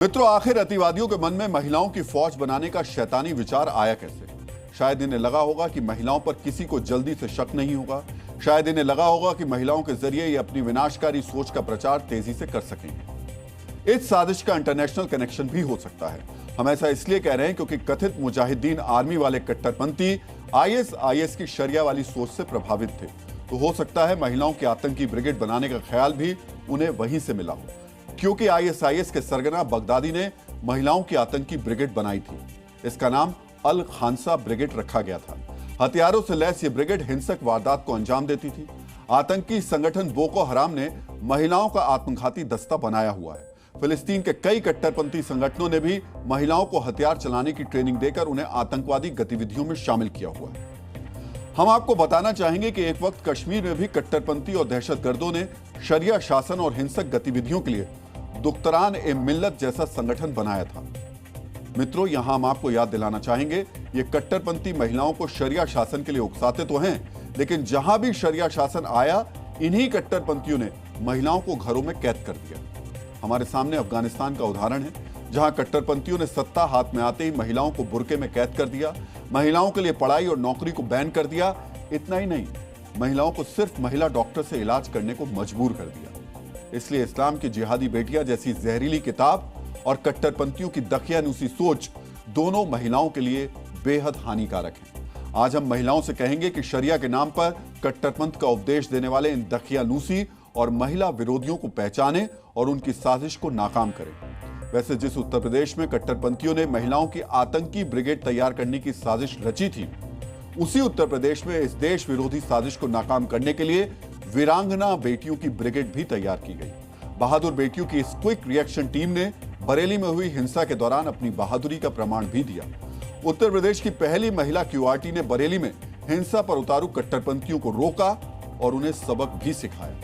मित्रों, आखिर अतिवादियों के मन में महिलाओं की फौज बनाने का शैतानी विचार आया कैसे? शायद इन्हें लगा होगा कि महिलाओं पर किसी को जल्दी से शक नहीं होगा। शायद इन्हें लगा होगा कि महिलाओं के जरिए ये अपनी विनाशकारी सोच का प्रचार तेजी से कर सकेंगे। इस साजिश का इंटरनेशनल कनेक्शन भी हो सकता है। हम ऐसा इसलिए कह रहे हैं क्योंकि कथित मुजाहिदीन आर्मी वाले कट्टरपंथी आईएसआईएस की शरिया वाली सोच से प्रभावित थे। तो हो सकता है महिलाओं की आतंकी ब्रिगेड बनाने का ख्याल भी उन्हें वहीं से मिला हो, क्योंकि आईएसआईएस के सरगना बगदादी ने महिलाओं की आतंकी ब्रिगेड बनाई थी। इसका नाम अल खानसा ब्रिगेड रखा गया था। हथियारों से लैस ये ब्रिगेड हिंसक वारदात को अंजाम देती थी। आतंकी संगठन बोको हराम ने महिलाओं का आत्मघाती दस्ता बनाया हुआ है। फिलिस्तीन के कई कट्टरपंथी संगठनों ने भी महिलाओं को हथियार चलाने की ट्रेनिंग देकर उन्हें आतंकवादी गतिविधियों में शामिल किया हुआ है। हम आपको बताना चाहेंगे कि एक वक्त कश्मीर में भी कट्टरपंथी और दहशतगर्दों ने शरिया शासन और हिंसक गतिविधियों के लिए दुख्तरान ए मिल्लत जैसा संगठन बनाया था। मित्रों, यहां हम आपको याद दिलाना चाहेंगे, ये कट्टरपंथी महिलाओं को शरिया शासन के लिए उकसाते तो हैं, लेकिन जहां भी शरिया शासन आया, इन्हीं कट्टरपंथियों ने महिलाओं को घरों में कैद कर दिया। हमारे सामने अफगानिस्तान का उदाहरण है, जहां कट्टरपंथियों ने सत्ता हाथ में आते ही महिलाओं को बुर्के में कैद कर दिया, महिलाओं के लिए पढ़ाई और नौकरी को बैन कर दिया। इतना ही नहीं, महिलाओं को सिर्फ महिला डॉक्टर से इलाज करने को मजबूर कर दिया। इसलिए इस्लाम की जिहादी बेटियां जैसी जहरीली किताब और कट्टरपंथियों की दकियानूसी सोच दोनों महिलाओं के लिए बेहद हानिकारक है। आज हम महिलाओं से कहेंगे कि शरिया के नाम पर कट्टरपंथ का उपदेश देने वाले इन दकियानूसी और महिला विरोधियों को पहचानें और उनकी साजिश को नाकाम करें। वैसे जिस उत्तर प्रदेश में कट्टरपंथियों ने महिलाओं की आतंकी ब्रिगेड तैयार करने की साजिश रची थी, उसी उत्तर प्रदेश में इस देश विरोधी साजिश को नाकाम करने के लिए वीरांगना बेटियों की ब्रिगेड भी तैयार की गई। बहादुर बेटियों की इस क्विक रिएक्शन टीम ने बरेली में हुई हिंसा के दौरान अपनी बहादुरी का प्रमाण भी दिया। उत्तर प्रदेश की पहली महिला क्यूआरटी ने बरेली में हिंसा पर उतारू कट्टरपंथियों को रोका और उन्हें सबक भी सिखाया।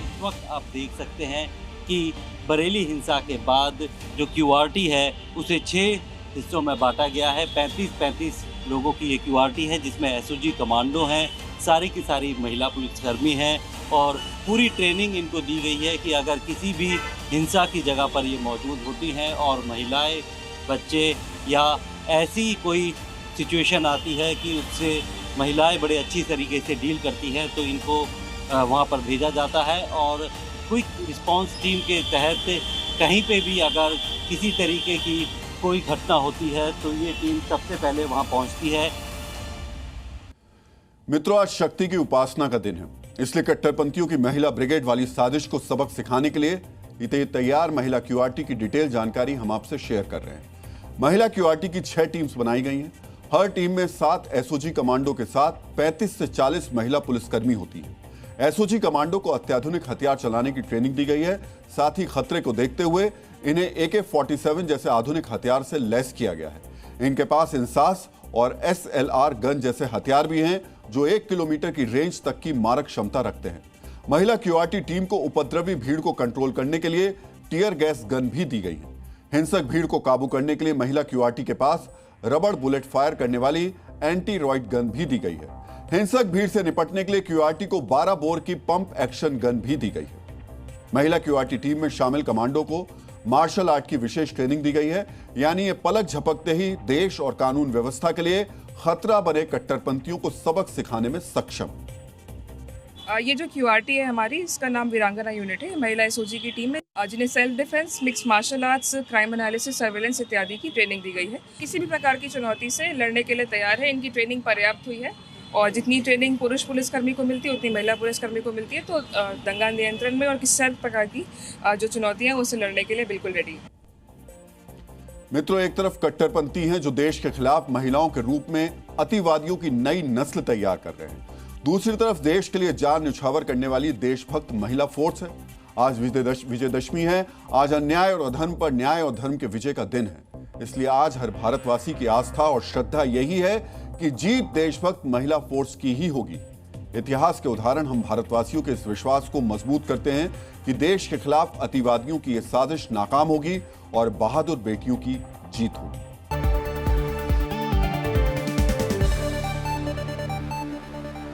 इस वक्त आप देख सकते हैं कि बरेली हिंसा के बाद जो क्यूआरटी है उसे 6 हिस्सों में बांटा गया है। 35 लोगों की ये क्यूआरटी है, जिसमें एसओजी कमांडो हैं, सारी की सारी महिला पुलिसकर्मी हैं और पूरी ट्रेनिंग इनको दी गई है कि अगर किसी भी हिंसा की जगह पर ये मौजूद होती हैं और महिलाएं, बच्चे या ऐसी कोई सिचुएशन आती है कि उससे महिलाएं बड़े अच्छी तरीके से डील करती हैं, तो इनको वहाँ पर भेजा जाता है। और क्विक रिस्पांस टीम के तहत कहीं पे भी अगर किसी तरीके की कोई घटना होती है तो ये टीम सबसे पहले वहां पहुंचती है। मित्रों, आज शक्ति की उपासना का दिन है, इसलिए कट्टरपंथियों की महिला ब्रिगेड वाली साजिश को सबक सिखाने के लिए तैयार महिला क्यूआरटी की डिटेल जानकारी हम आपसे शेयर कर रहे हैं। महिला क्यूआरटी की 6 टीम्स बनाई गई हैं। हर टीम में 7 एसओजी कमांडो के साथ 35 से 40 महिला पुलिसकर्मी होती है। एसओजी कमांडो को अत्याधुनिक हथियार चलाने की ट्रेनिंग दी गई है। साथ ही खतरे को देखते हुए इन्हें AK-47 जैसे आधुनिक हथियार से लैस किया गया है। इनके पास इंसास और SLR गन जैसे हथियार भी हैं, जो 1 किलोमीटर की रेंज तक की मारक क्षमता रखते हैं। महिला क्यूआरटी टीम को उपद्रवी भीड़ को कंट्रोल करने के लिए टीयर गैस गन भी दी गई है। हिंसक भीड़ को काबू करने के लिए महिला क्यूआरटी के पास रबड़ बुलेट फायर करने वाली एंटी रॉइड गन भी दी गई है। हिंसक भीड़ से निपटने के लिए क्यूआरटी को 12 बोर की पंप एक्शन गन भी दी गई है। महिला क्यूआरटी टीम में शामिल कमांडो को मार्शल आर्ट की विशेष ट्रेनिंग दी गई है, यानी ये पलक झपकते ही देश और कानून व्यवस्था के लिए खतरा बने कट्टरपंथियों को सबक सिखाने में सक्षम। ये जो क्यूआरटी है हमारी, इसका नाम वीरांगना यूनिट है। महिला एसओजी की टीम है, जिन्हें self defence, mix martial arts, crime analysis, surveillance इत्यादि की ट्रेनिंग दी गई है। किसी भी प्रकार की चुनौती से लड़ने के लिए तैयार है। इनकी ट्रेनिंग पर्याप्त हुई है और जितनी ट्रेनिंग पुरुष पुलिसकर्मी को मिलती है उतनी महिला पुलिसकर्मी को मिलती है। तो दंगा नियंत्रण में और किसी प्रकार की जो चुनौतियां हैं उससे लड़ने के लिए बिल्कुल रेडी है। मित्रों, एक तरफ कट्टरपंथी हैं जो देश के खिलाफ महिलाओं के रूप में अतिवादियों की नई नस्ल तैयार कर रहे हैं, दूसरी तरफ देश के लिए जान न्यौछावर करने वाली देशभक्त महिला फोर्स है। आज विजयदशमी है। आज अन्याय और अधर्म पर न्याय और धर्म के विजय का दिन है। इसलिए आज हर भारतवासी की आस्था और श्रद्धा यही है कि जीत देशभक्त महिला फोर्स की ही होगी। इतिहास के उदाहरण हम भारतवासियों के इस विश्वास को मजबूत करते हैं कि देश के खिलाफ अतिवादियों की यह साजिश नाकाम होगी और बहादुर बेटियों की जीत होगी।